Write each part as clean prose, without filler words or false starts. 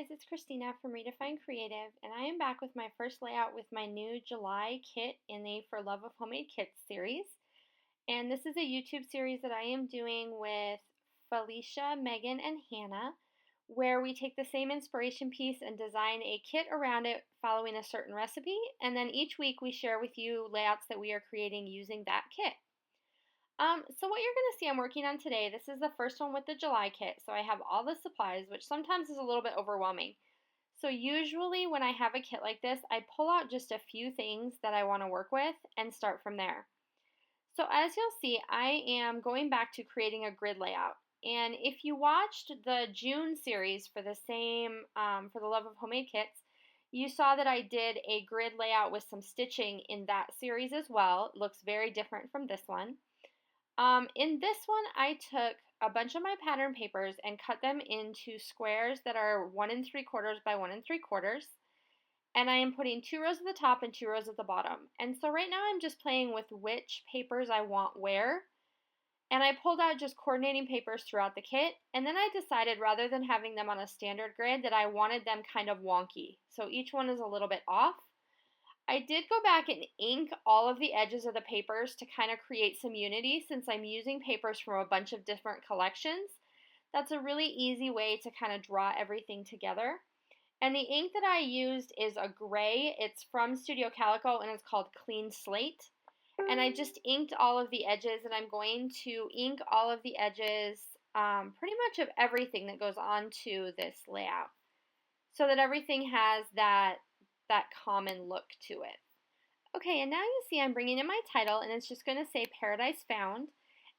guys, it's Christina from Redefine Creative, and I am back with my first layout with my new July kit in the For Love of Homemade Kits series. And this is a YouTube series that I am doing with Felicia, Megan, and Hannah, where we take the same inspiration piece and design a kit around it following a certain recipe, and then each week we share with you layouts that we are creating using that kit. So what you're going to see I'm working on today, this is the first one with the July kit, so I have all the supplies, which sometimes is a little bit overwhelming. So usually when I have a kit like this, I pull out just a few things that I want to work with and start from there. So as you'll see, I am going back to creating a grid layout. And if you watched the June series for the same, for the Love of Homemade Kits, you saw that I did a grid layout with some stitching in that series as well. It looks very different from this one. In this one, I took a bunch of my pattern papers and cut them into squares that are 1 3/4 by 1 3/4. And I am putting 2 rows at the top and 2 rows at the bottom. And so right now I'm just playing with which papers I want where. And I pulled out just coordinating papers throughout the kit. And then I decided rather than having them on a standard grid that I wanted them kind of wonky. So each one is a little bit off. I did go back and ink all of the edges of the papers to kind of create some unity since I'm using papers from a bunch of different collections. That's a really easy way to kind of draw everything together. And the ink that I used is a gray. It's from Studio Calico and it's called Clean Slate. And I just inked all of the edges, and I'm going to ink all of the edges, pretty much of everything that goes onto this layout, so that everything has that common look to it. Okay, and now you see I'm bringing in my title, and it's just going to say Paradise Found.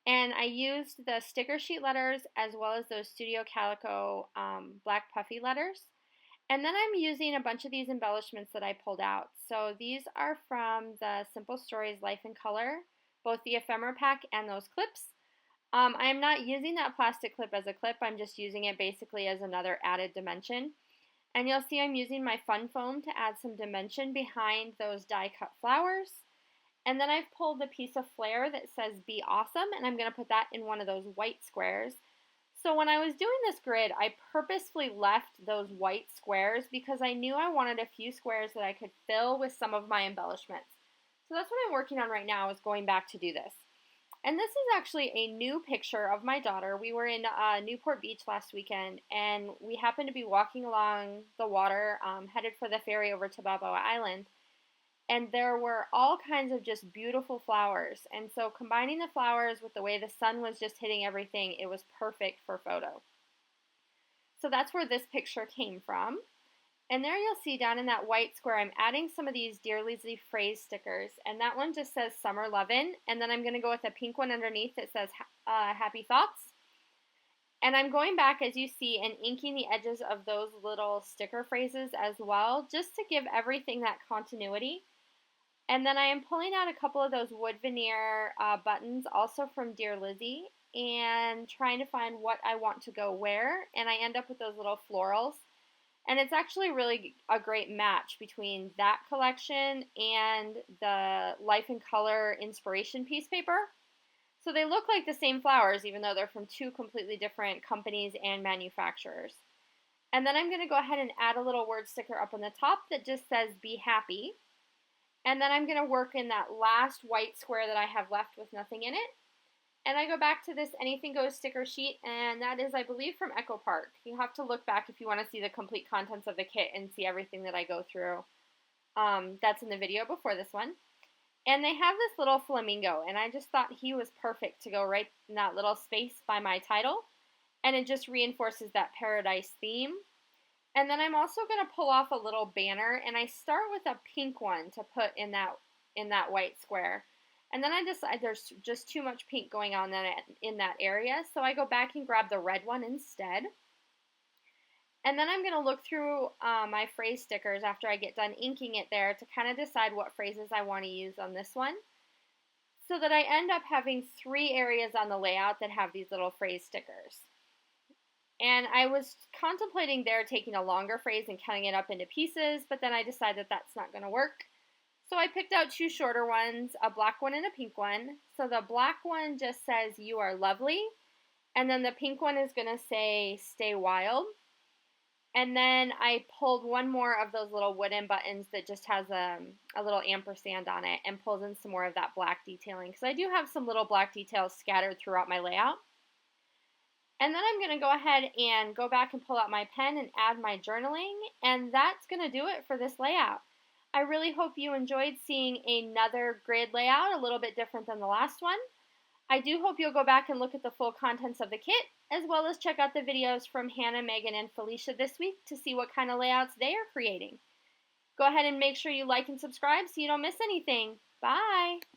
And I used the sticker sheet letters as well as those Studio Calico black puffy letters. And then I'm using a bunch of these embellishments that I pulled out. So these are from the Simple Stories Life in Color, both the ephemera pack and those clips. I am not using that plastic clip as a clip, I'm just using it basically as another added dimension. And you'll see I'm using my fun foam to add some dimension behind those die cut flowers. And then I've pulled the piece of flair that says Be Awesome, and I'm going to put that in one of those white squares. So when I was doing this grid, I purposefully left those white squares because I knew I wanted a few squares that I could fill with some of my embellishments. So that's what I'm working on right now, is going back to do this. And this is actually a new picture of my daughter. We were in Newport Beach last weekend, and we happened to be walking along the water, headed for the ferry over to Balboa Island. And there were all kinds of just beautiful flowers. And so combining the flowers with the way the sun was just hitting everything, it was perfect for photo. So that's where this picture came from. And there you'll see down in that white square, I'm adding some of these Dear Lizzie phrase stickers. And that one just says Summer Lovin'. And then I'm going to go with a pink one underneath that says Happy Thoughts. And I'm going back, as you see, and inking the edges of those little sticker phrases as well, just to give everything that continuity. And then I am pulling out a couple of those wood veneer buttons, also from Dear Lizzie, and trying to find what I want to go where. And I end up with those little florals. And it's actually really a great match between that collection and the Life in Color inspiration piece paper. So they look like the same flowers, even though they're from two completely different companies and manufacturers. And then I'm going to go ahead and add a little word sticker up on the top that just says Be Happy. And then I'm going to work in that last white square that I have left with nothing in it. And I go back to this Anything Goes sticker sheet, and that is, I believe, from Echo Park. You have to look back if you want to see the complete contents of the kit and see everything that I go through. That's in the video before this one. And they have this little flamingo, and I just thought he was perfect to go right in that little space by my title. And it just reinforces that paradise theme. And then I'm also going to pull off a little banner, and I start with a pink one to put in that white square. And then I decide there's just too much pink going on in that area, so I go back and grab the red one instead. And then I'm going to look through my phrase stickers after I get done inking it there to kind of decide what phrases I want to use on this one, so that I end up having 3 areas on the layout that have these little phrase stickers. And I was contemplating there taking a longer phrase and cutting it up into pieces, but then I decided that that's not going to work. So I picked out 2 shorter ones, a black one and a pink one. So the black one just says You Are Lovely, and then the pink one is going to say Stay Wild. And then I pulled one more of those little wooden buttons that just has a little ampersand on it and pulls in some more of that black detailing because I do have some little black details scattered throughout my layout. And then I'm going to go ahead and go back and pull out my pen and add my journaling, and that's going to do it for this layout. I really hope you enjoyed seeing another grid layout, a little bit different than the last one. I do hope you'll go back and look at the full contents of the kit, as well as check out the videos from Hannah, Megan, and Felicia this week to see what kind of layouts they are creating. Go ahead and make sure you like and subscribe so you don't miss anything. Bye!